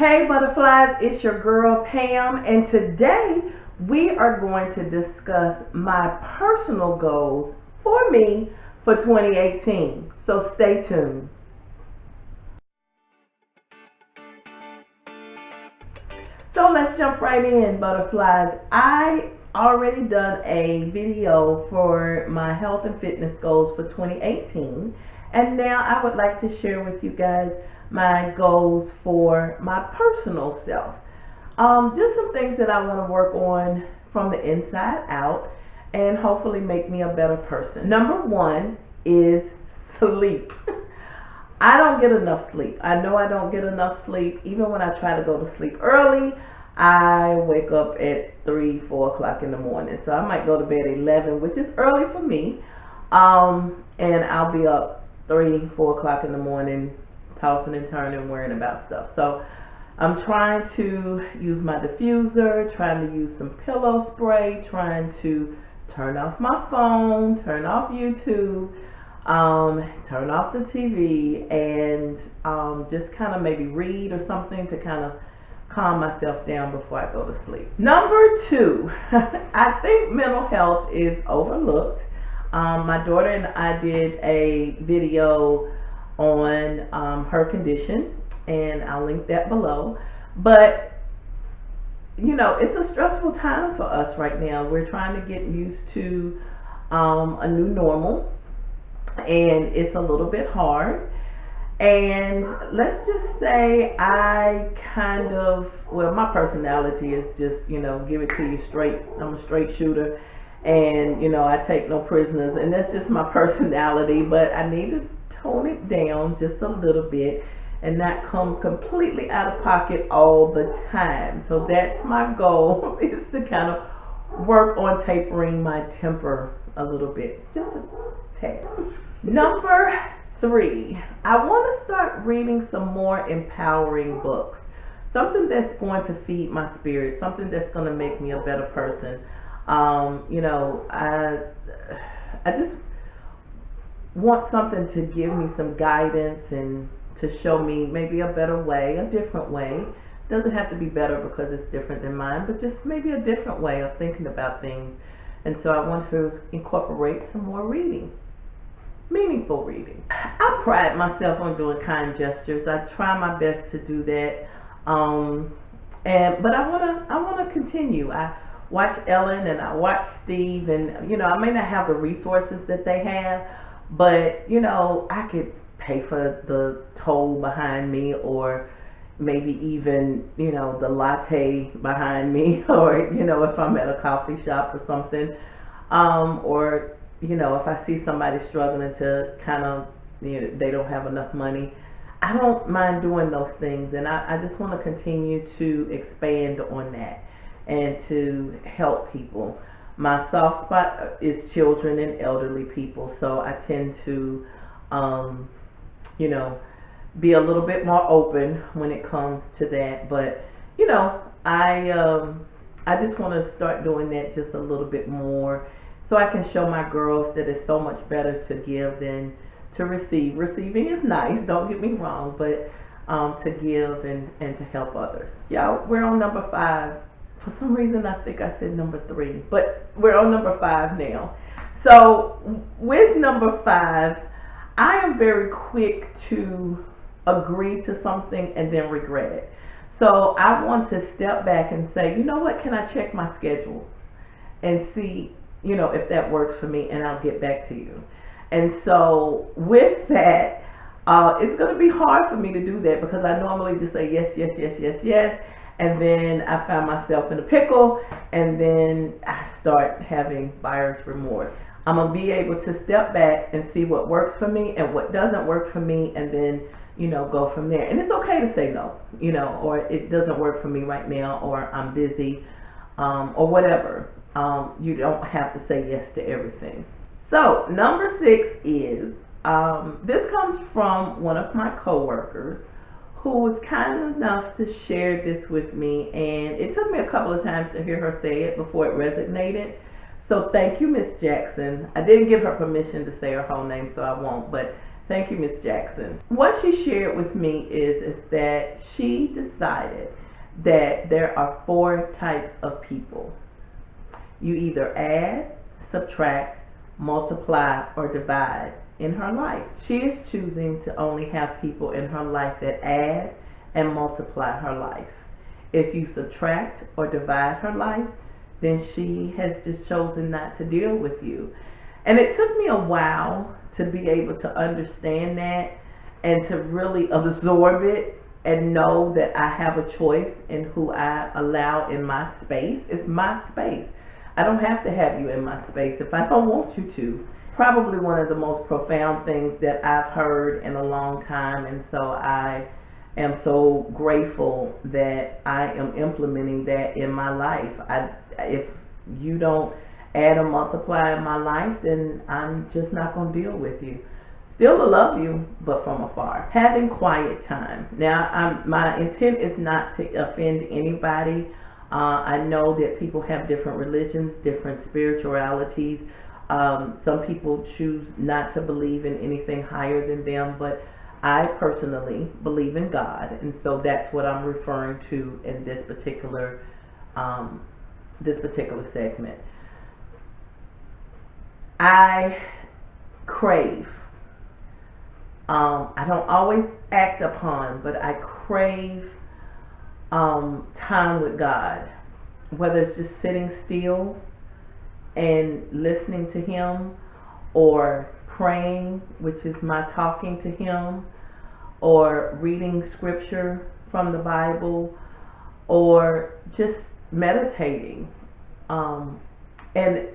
Hey butterflies, it's your girl Pam, and today we are going to discuss my personal goals for me for 2018. So stay tuned. So let's jump right in, butterflies. I already done a video for my health and fitness goals for 2018, and now I would like to share with you guys my goals for my personal self. Just some things that I want to work on from the inside out and hopefully make me a better person. Number one is sleep. I don't get enough sleep. I know I don't get enough sleep. Even when I try to go to sleep early, I wake up at 3, 4 o'clock in the morning. So I might go to bed at 11, which is early for me. And I'll be up 3, 4 o'clock in the morning, tossing and turning, worrying about stuff. So I'm trying to use my diffuser, trying to use some pillow spray, trying to turn off my phone, turn off YouTube, turn off the TV, and just kind of maybe read or something to kind of calm myself down before I go to sleep. Number two, I think mental health is overlooked. My daughter and I did a video on her condition, and I'll link that below. But you know, it's a stressful time for us right now. We're trying to get used to a new normal, and it's a little bit hard. And let's just say I kind of, well, my personality is just, you know, give it to you straight. I'm a straight shooter, and you know, I take no prisoners, and that's just my personality. But I need to tone it down just a little bit and not come completely out of pocket all the time. So that's my goal, is to kind of work on tapering my temper a little bit, just a tad. Number three, I want to start reading some more empowering books, something that's going to feed my spirit, something that's going to make me a better person. You know, I just want something to give me some guidance and to show me maybe a better way, a different way. Doesn't have to be better because it's different than mine, but just maybe a different way of thinking about things. And so I want to incorporate some more reading, meaningful reading. I pride myself on doing kind gestures. I try my best to do that, but I wanna continue. I watch Ellen and I watch Steve, and you know, I may not have the resources that they have, but you know, I could pay for the toll behind me, or maybe even, you know, the latte behind me, or you know, if I'm at a coffee shop or something, or you know, if I see somebody struggling to kind of, you know, they don't have enough money, I don't mind doing those things, and I just want to continue to expand on that and to help people. My soft spot is children and elderly people, so I tend to, you know, be a little bit more open when it comes to that. But you know, I just want to start doing that just a little bit more, so I can show my girls that it's so much better to give than to receive. Receiving is nice, don't get me wrong, but to give and to help others. Y'all, we're on number 5. For some reason, I think I said number 3, but we're on number 5 now. So with number 5, I am very quick to agree to something and then regret it. So I want to step back and say, you know what, can I check my schedule and see, you know, if that works for me, and I'll get back to you. And so with that, it's going to be hard for me to do that, because I normally just say yes, yes, yes, yes, yes. And then I find myself in a pickle, and then I start having buyer's remorse. I'm going to be able to step back and see what works for me and what doesn't work for me, and then, you know, go from there. And it's okay to say no, you know, or it doesn't work for me right now, or I'm busy, or whatever. You don't have to say yes to everything. So number 6 is, this comes from one of my coworkers, who was kind enough to share this with me, and it took me a couple of times to hear her say it before it resonated. So thank you, Miss Jackson. I didn't give her permission to say her whole name, so I won't, but Thank you, Miss Jackson. What she shared with me is that she decided that there are 4 types of people. You either add, subtract, multiply, or divide in her life. She is choosing to only have people in her life that add and multiply her life. If you subtract or divide her life, then she has just chosen not to deal with you. And it took me a while to be able to understand that and to really absorb it and know that I have a choice in who I allow in my space. It's my space. I don't have to have you in my space if I don't want you to. Probably one of the most profound things that I've heard in a long time, and so I am so grateful that I am implementing that in my life. If you don't add or multiply in my life, then I'm just not going to deal with you. Still love you, but from afar. Having quiet time. Now, my intent is not to offend anybody. I know that people have different religions, different spiritualities. Some people choose not to believe in anything higher than them, but I personally believe in God, and so that's what I'm referring to in this particular segment. I crave. I don't always act upon, but I crave time with God, whether it's just sitting still and listening to Him, or praying, which is my talking to Him, or reading scripture from the Bible, or just meditating. And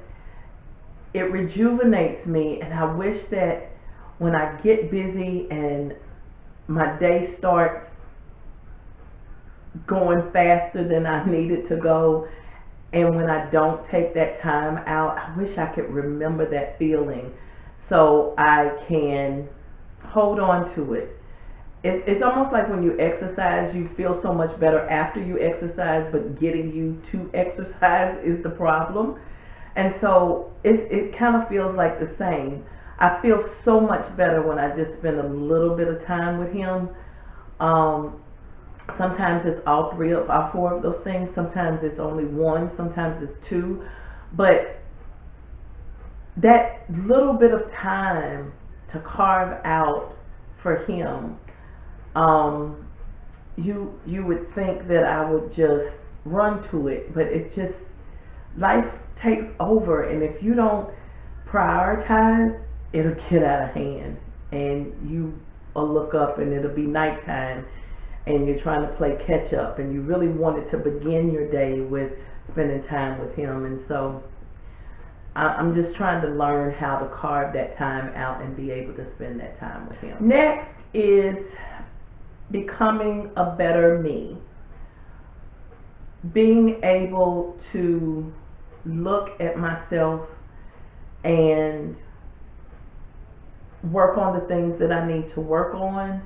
it rejuvenates me, and I wish that when I get busy and my day starts going faster than I need it to go, and when I don't take that time out, I wish I could remember that feeling so I can hold on to it. It's almost like when you exercise, you feel so much better after you exercise, but getting you to exercise is the problem. And so it kind of feels like the same. I feel so much better when I just spend a little bit of time with Him. Sometimes it's all 4 of those things. Sometimes it's only 1. Sometimes it's 2. But that little bit of time to carve out for Him, you would think that I would just run to it, but it just, life takes over, and if you don't prioritize, it'll get out of hand, and you will look up and it'll be nighttime, and you're trying to play catch up, and you really wanted to begin your day with spending time with Him. And so I'm just trying to learn how to carve that time out and be able to spend that time with Him. Next is becoming a better me. Being able to look at myself and work on the things that I need to work on.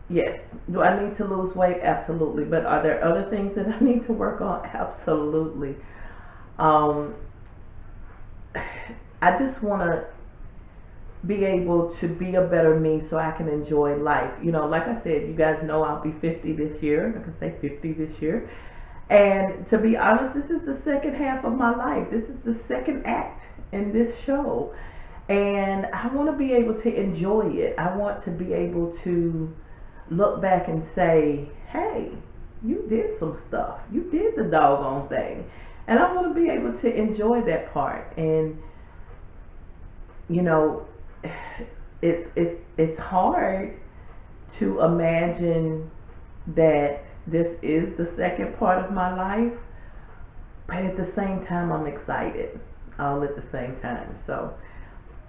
Yes. Do I need to lose weight? Absolutely. But are there other things that I need to work on? Absolutely. I just want to be able to be a better me so I can enjoy life. You know, like I said, you guys know I'll be 50 this year. I can say 50 this year. And to be honest, this is the second half of my life. This is the second act in this show. And I want to be able to enjoy it. I want to be able to look back and say, hey, you did some stuff. You did the doggone thing. And I want to be able to enjoy that part. And, you know, it's hard to imagine that this is the second part of my life, but at the same time I'm excited all at the same time. So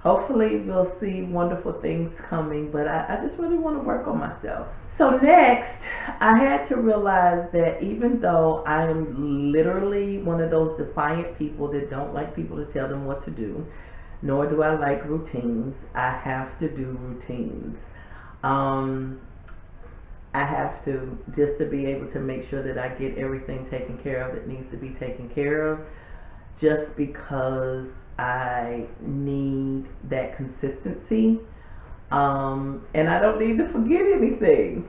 hopefully we'll see wonderful things coming, but I just really want to work on myself. So next, I had to realize that even though I am literally one of those defiant people that don't like people to tell them what to do, nor do I like routines, I have to do routines. I have to, just to be able to make sure that I get everything taken care of that needs to be taken care of, just because I need that consistency. And I don't need to forget anything,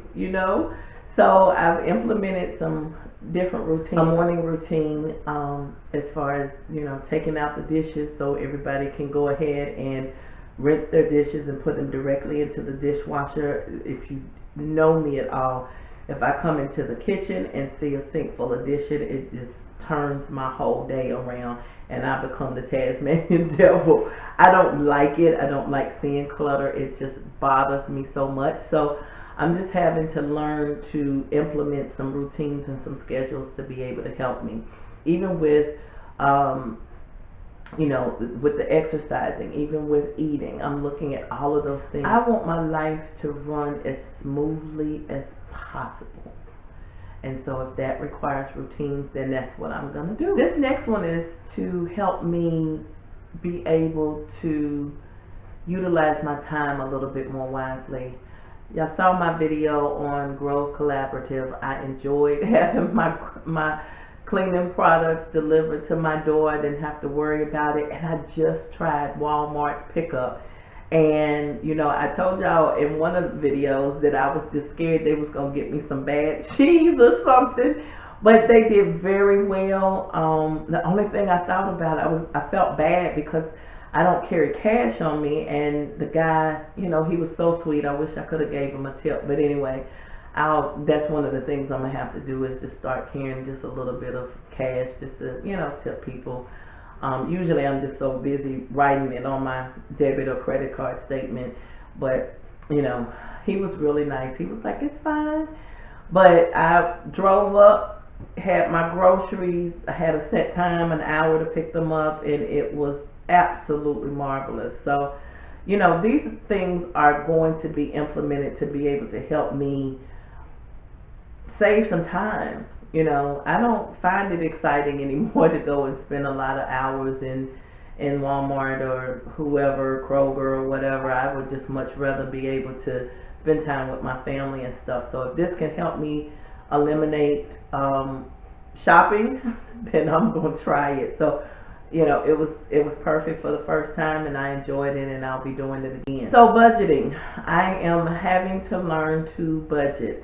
So I've implemented some different routine, a morning routine, as far as, taking out the dishes so everybody can go ahead and rinse their dishes and put them directly into the dishwasher. If you know me at all, if I come into the kitchen and see a sink full of dishes, it just turns my whole day around and I become the Tasmanian devil. I don't like it. I don't like seeing clutter. It just bothers me so much. So I'm just having to learn to implement some routines and some schedules to be able to help me. Even with, with the exercising, even with eating, I'm looking at all of those things. I want my life to run as smoothly as possible. And so if that requires routines, then that's what I'm going to do. This next one is to help me be able to utilize my time a little bit more wisely. Y'all saw my video on Grove Collaborative. I enjoyed having my cleaning products delivered to my door. I didn't have to worry about it. And I just tried Walmart's pickup. And I told y'all in one of the videos that I was just scared they was gonna get me some bad cheese or something, but they did very well. The only thing I thought about, I felt bad because I don't carry cash on me, and the guy, he was so sweet. I wish I could have gave him a tip, but anyway, that's one of the things I'm gonna have to do is just start carrying just a little bit of cash just to tip people. Usually I'm just so busy writing it on my debit or credit card statement, but he was really nice. He was like, it's fine. But I drove up, had my groceries, I had a set time, an hour to pick them up, and it was absolutely marvelous. So these things are going to be implemented to be able to help me save some time. I don't find it exciting anymore to go and spend a lot of hours in Walmart or whoever, Kroger or whatever. I would just much rather be able to spend time with my family and stuff. So if this can help me eliminate shopping, then I'm going to try it. So it was perfect for the first time, and I enjoyed it, and I'll be doing it again. So budgeting, I am having to learn to budget.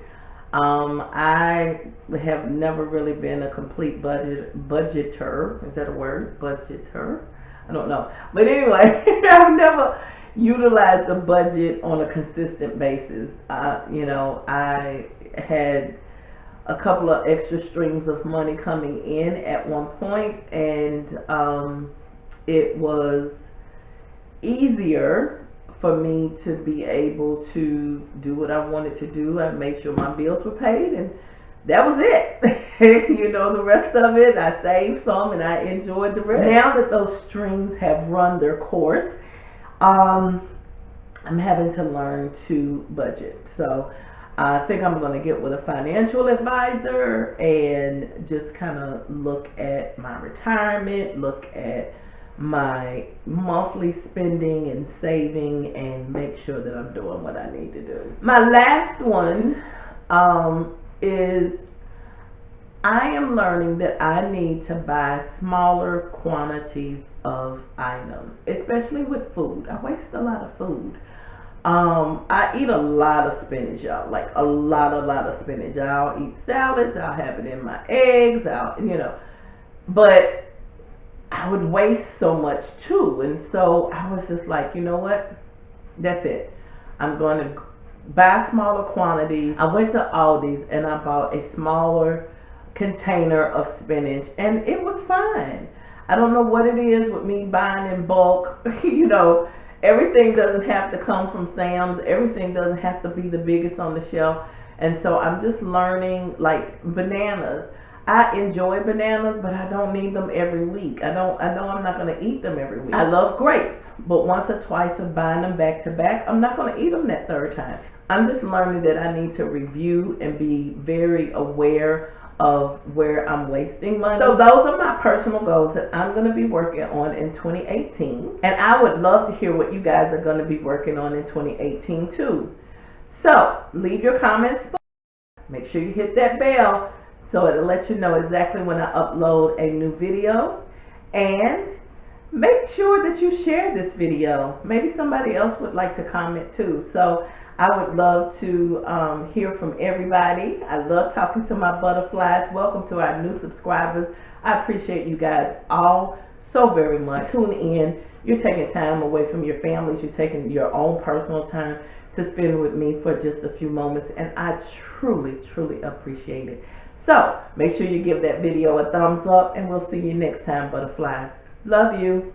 I have never really been a complete budgeter. Is that a word? Budgeter? I don't know. But anyway, I've never utilized a budget on a consistent basis. I had a couple of extra streams of money coming in at one point, and it was easier for me to be able to do what I wanted to do. I made sure my bills were paid, and that was it. The rest of it, I saved some and I enjoyed the rest. Now that those streams have run their course, I'm having to learn to budget. So I think I'm going to get with a financial advisor and just kind of look at my retirement, look at my monthly spending and saving, and make sure that I'm doing what I need to do. My last one is I am learning that I need to buy smaller quantities of items, especially with food. I waste a lot of food. I eat a lot of spinach, y'all, like a lot of spinach. I'll eat salads, I'll have it in my eggs, but I would waste so much too. And so I was just like, you know what? That's it. I'm going to buy smaller quantities. I went to Aldi's and I bought a smaller container of spinach, and it was fine. I don't know what it is with me buying in bulk. Everything doesn't have to come from Sam's. Everything doesn't have to be the biggest on the shelf. And so I'm just learning, like bananas. I enjoy bananas, but I don't need them every week. I know I'm not going to eat them every week. I love grapes, but once or twice of buying them back to back, I'm not going to eat them that third time. I'm just learning that I need to review and be very aware of where I'm wasting money. So those are my personal goals that I'm going to be working on in 2018. And I would love to hear what you guys are going to be working on in 2018 too. So leave your comments below. Make sure you hit that bell so it'll let you know exactly when I upload a new video. And make sure that you share this video. Maybe somebody else would like to comment too. So I would love to hear from everybody. I love talking to my butterflies. Welcome to our new subscribers. I appreciate you guys all so very much. Tune in. You're taking time away from your families. You're taking your own personal time to spend with me for just a few moments, and I truly, truly appreciate it. So make sure you give that video a thumbs up, and we'll see you next time, butterflies. Love you.